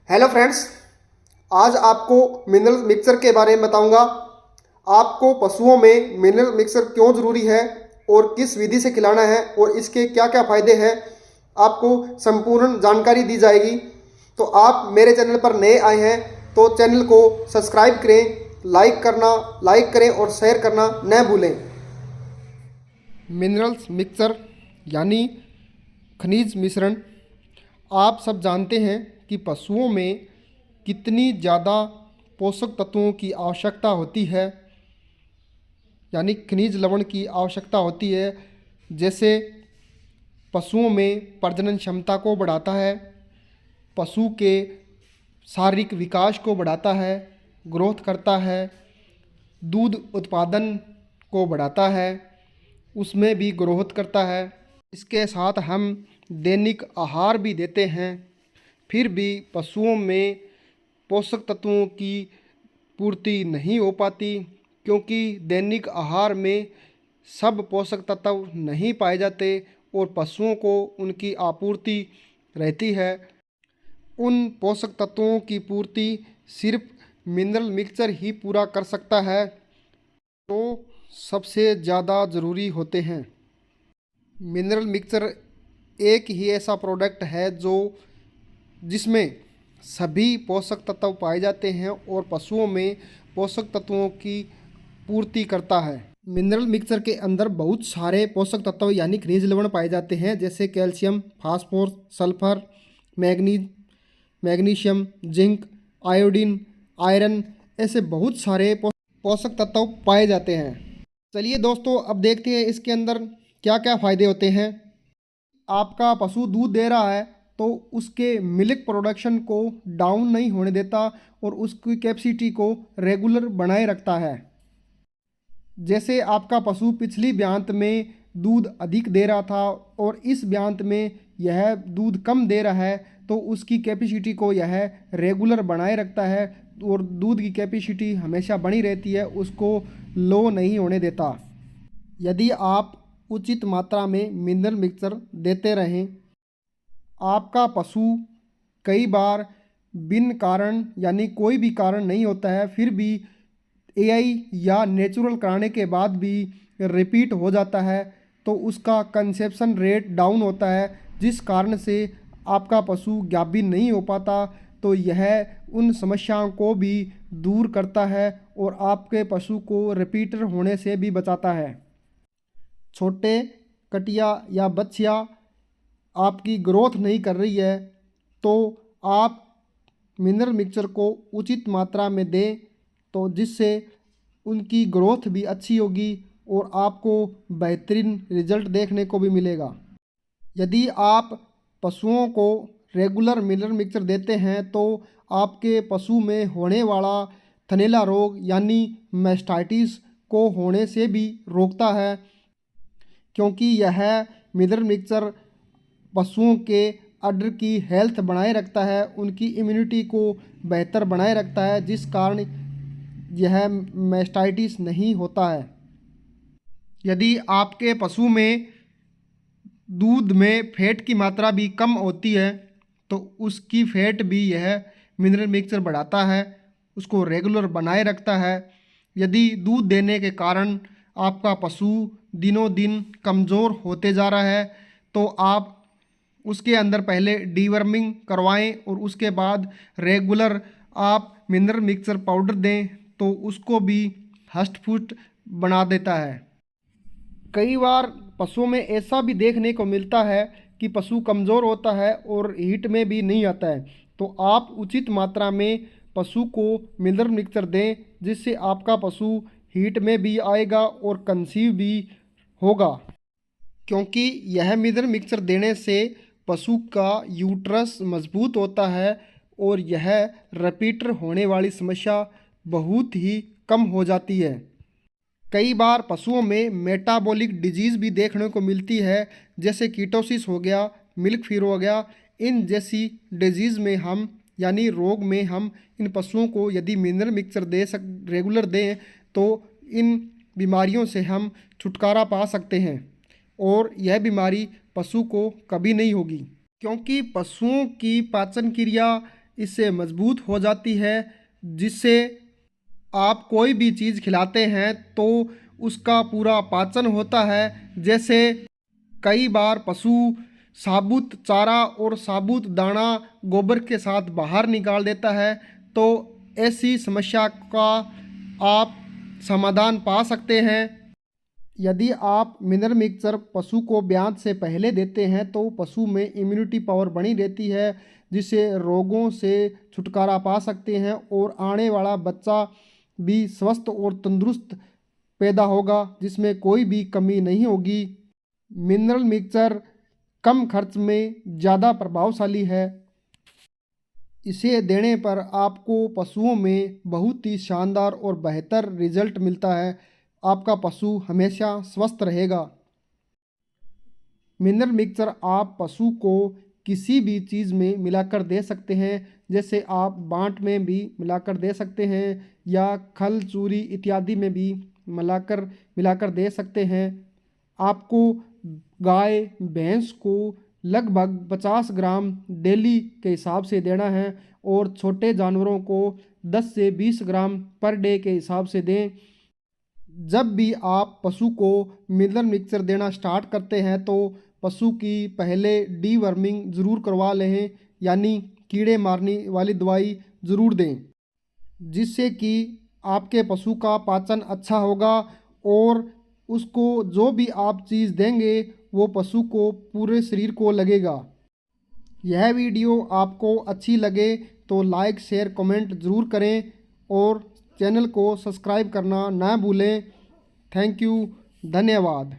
Hello friends, आज आपको mineral mixer के बारे में बताऊंगा। आपको पशुओं में मिनरल मिक्सर क्यों ज़रूरी है और किस विधि से खिलाना है और इसके क्या क्या फ़ायदे हैं, आपको संपूर्ण जानकारी दी जाएगी। तो आप मेरे चैनल पर नए आए हैं तो चैनल को सब्सक्राइब करें, लाइक करें और शेयर करना न भूलें। मिनरल्स मिक्सर यानी खनिज मिश्रण। आप सब जानते हैं कि पशुओं में कितनी ज़्यादा पोषक तत्वों की आवश्यकता होती है, यानी खनिज लवण की आवश्यकता होती है। जैसे पशुओं में प्रजनन क्षमता को बढ़ाता है, पशु के शारीरिक विकास को बढ़ाता है, ग्रोथ करता है, दूध उत्पादन को बढ़ाता है, उसमें भी ग्रोथ करता है। इसके साथ हम दैनिक आहार भी देते हैं, फिर भी पशुओं में पोषक तत्वों की पूर्ति नहीं हो पाती, क्योंकि दैनिक आहार में सब पोषक तत्व नहीं पाए जाते और पशुओं को उनकी आपूर्ति रहती है। उन पोषक तत्वों की पूर्ति सिर्फ मिनरल मिक्सचर ही पूरा कर सकता है, तो सबसे ज़्यादा ज़रूरी होते हैं। मिनरल मिक्सचर एक ही ऐसा प्रोडक्ट है जिसमें सभी पोषक तत्व पाए जाते हैं और पशुओं में पोषक तत्वों की पूर्ति करता है। मिनरल मिक्सचर के अंदर बहुत सारे पोषक तत्व यानी खनिज लवण पाए जाते हैं, जैसे calcium, phosphorus, sulphur, magnesium, zinc, iodine, iron, ऐसे बहुत सारे पोषक तत्व पाए जाते हैं। चलिए दोस्तों, अब देखते हैं इसके अंदर क्या क्या फ़ायदे होते हैं। आपका पशु दूध दे रहा है तो उसके मिल्क प्रोडक्शन को डाउन नहीं होने देता और उसकी कैपेसिटी को रेगुलर बनाए रखता है। जैसे आपका पशु पिछली ब्यांत में दूध अधिक दे रहा था और इस ब्यांत में यह दूध कम दे रहा है, तो उसकी कैपेसिटी को यह रेगुलर बनाए रखता है और दूध की कैपेसिटी हमेशा बनी रहती है, उसको लो नहीं होने देता। यदि आप उचित मात्रा में मिनरल मिक्सचर देते रहें, आपका पशु कई बार बिन कारण यानी कोई भी कारण नहीं होता है, फिर भी एआई या नेचुरल कराने के बाद भी रिपीट हो जाता है, तो उसका कंसेप्शन रेट डाउन होता है, जिस कारण से आपका पशु गाभिन नहीं हो पाता। तो यह उन समस्याओं को भी दूर करता है और आपके पशु को रिपीटर होने से भी बचाता है। छोटे कटिया या बच्चियाँ आपकी ग्रोथ नहीं कर रही है, तो आप मिनरल मिक्सचर को उचित मात्रा में दें, तो जिससे उनकी ग्रोथ भी अच्छी होगी और आपको बेहतरीन रिजल्ट देखने को भी मिलेगा। यदि आप पशुओं को रेगुलर मिनरल मिक्सचर देते हैं तो आपके पशु में होने वाला थनैला रोग यानी मैस्टाइटिस को होने से भी रोकता है, क्योंकि यह मिनरल मिक्सचर पशुओं के अडर की हेल्थ बनाए रखता है, उनकी इम्यूनिटी को बेहतर बनाए रखता है, जिस कारण यह मैस्टाइटिस नहीं होता है। यदि आपके पशु में दूध में फैट की मात्रा भी कम होती है, तो उसकी फैट भी यह मिनरल मिक्सचर बढ़ाता है, उसको रेगुलर बनाए रखता है। यदि दूध देने के कारण आपका पशु दिनों दिन कमज़ोर होते जा रहा है, तो आप उसके अंदर पहले डीवर्मिंग करवाएं और उसके बाद रेगुलर आप मिनरल मिक्सचर पाउडर दें, तो उसको भी हष्ट पुष्ट बना देता है। कई बार पशुओं में ऐसा भी देखने को मिलता है कि पशु कमज़ोर होता है और हीट में भी नहीं आता है, तो आप उचित मात्रा में पशु को मिनरल मिक्सचर दें, जिससे आपका पशु हीट में भी आएगा और कंसीव भी होगा। क्योंकि यह मिनरल मिक्सचर देने से पशु का यूट्रस मजबूत होता है और यह रिपीटर होने वाली समस्या बहुत ही कम हो जाती है। कई बार पशुओं में मेटाबॉलिक डिजीज़ भी देखने को मिलती है, जैसे कीटोसिस हो गया, मिल्क फीवर हो गया। इन जैसी डिजीज़ में हम यानी रोग में हम इन पशुओं को यदि मिनरल मिक्सचर रेगुलर दें, तो इन बीमारियों से हम छुटकारा पा सकते हैं और यह बीमारी पशु को कभी नहीं होगी। क्योंकि पशुओं की पाचन क्रिया इससे मजबूत हो जाती है, जिससे आप कोई भी चीज़ खिलाते हैं तो उसका पूरा पाचन होता है। जैसे कई बार पशु साबुत चारा और साबुत दाना गोबर के साथ बाहर निकाल देता है, तो ऐसी समस्या का आप समाधान पा सकते हैं। यदि आप मिनरल मिक्सचर पशु को ब्याज से पहले देते हैं तो पशु में इम्यूनिटी पावर बनी रहती है, जिससे रोगों से छुटकारा पा सकते हैं और आने वाला बच्चा भी स्वस्थ और तंदुरुस्त पैदा होगा, जिसमें कोई भी कमी नहीं होगी। मिनरल मिक्सचर कम खर्च में ज़्यादा प्रभावशाली है। इसे देने पर आपको पशुओं में बहुत ही शानदार और बेहतर रिजल्ट मिलता है। आपका पशु हमेशा स्वस्थ रहेगा। मिनरल मिक्सचर आप पशु को किसी भी चीज़ में मिलाकर दे सकते हैं, जैसे आप बांट में भी मिलाकर दे सकते हैं या खल चूरी इत्यादि में भी मिलाकर दे सकते हैं। आपको गाय भैंस को लगभग 50 ग्राम डेली के हिसाब से देना है और छोटे जानवरों को 10 से 20 ग्राम पर डे के हिसाब से दें। जब भी आप पशु को मिनरल मिक्सचर देना स्टार्ट करते हैं तो पशु की पहले डीवर्मिंग ज़रूर करवा लें, यानी कीड़े मारने वाली दवाई ज़रूर दें, जिससे कि आपके पशु का पाचन अच्छा होगा और उसको जो भी आप चीज़ देंगे वो पशु को पूरे शरीर को लगेगा। यह वीडियो आपको अच्छी लगे तो लाइक शेयर कमेंट ज़रूर करें और चैनल को सब्सक्राइब करना ना भूलें। थैंक यू, धन्यवाद।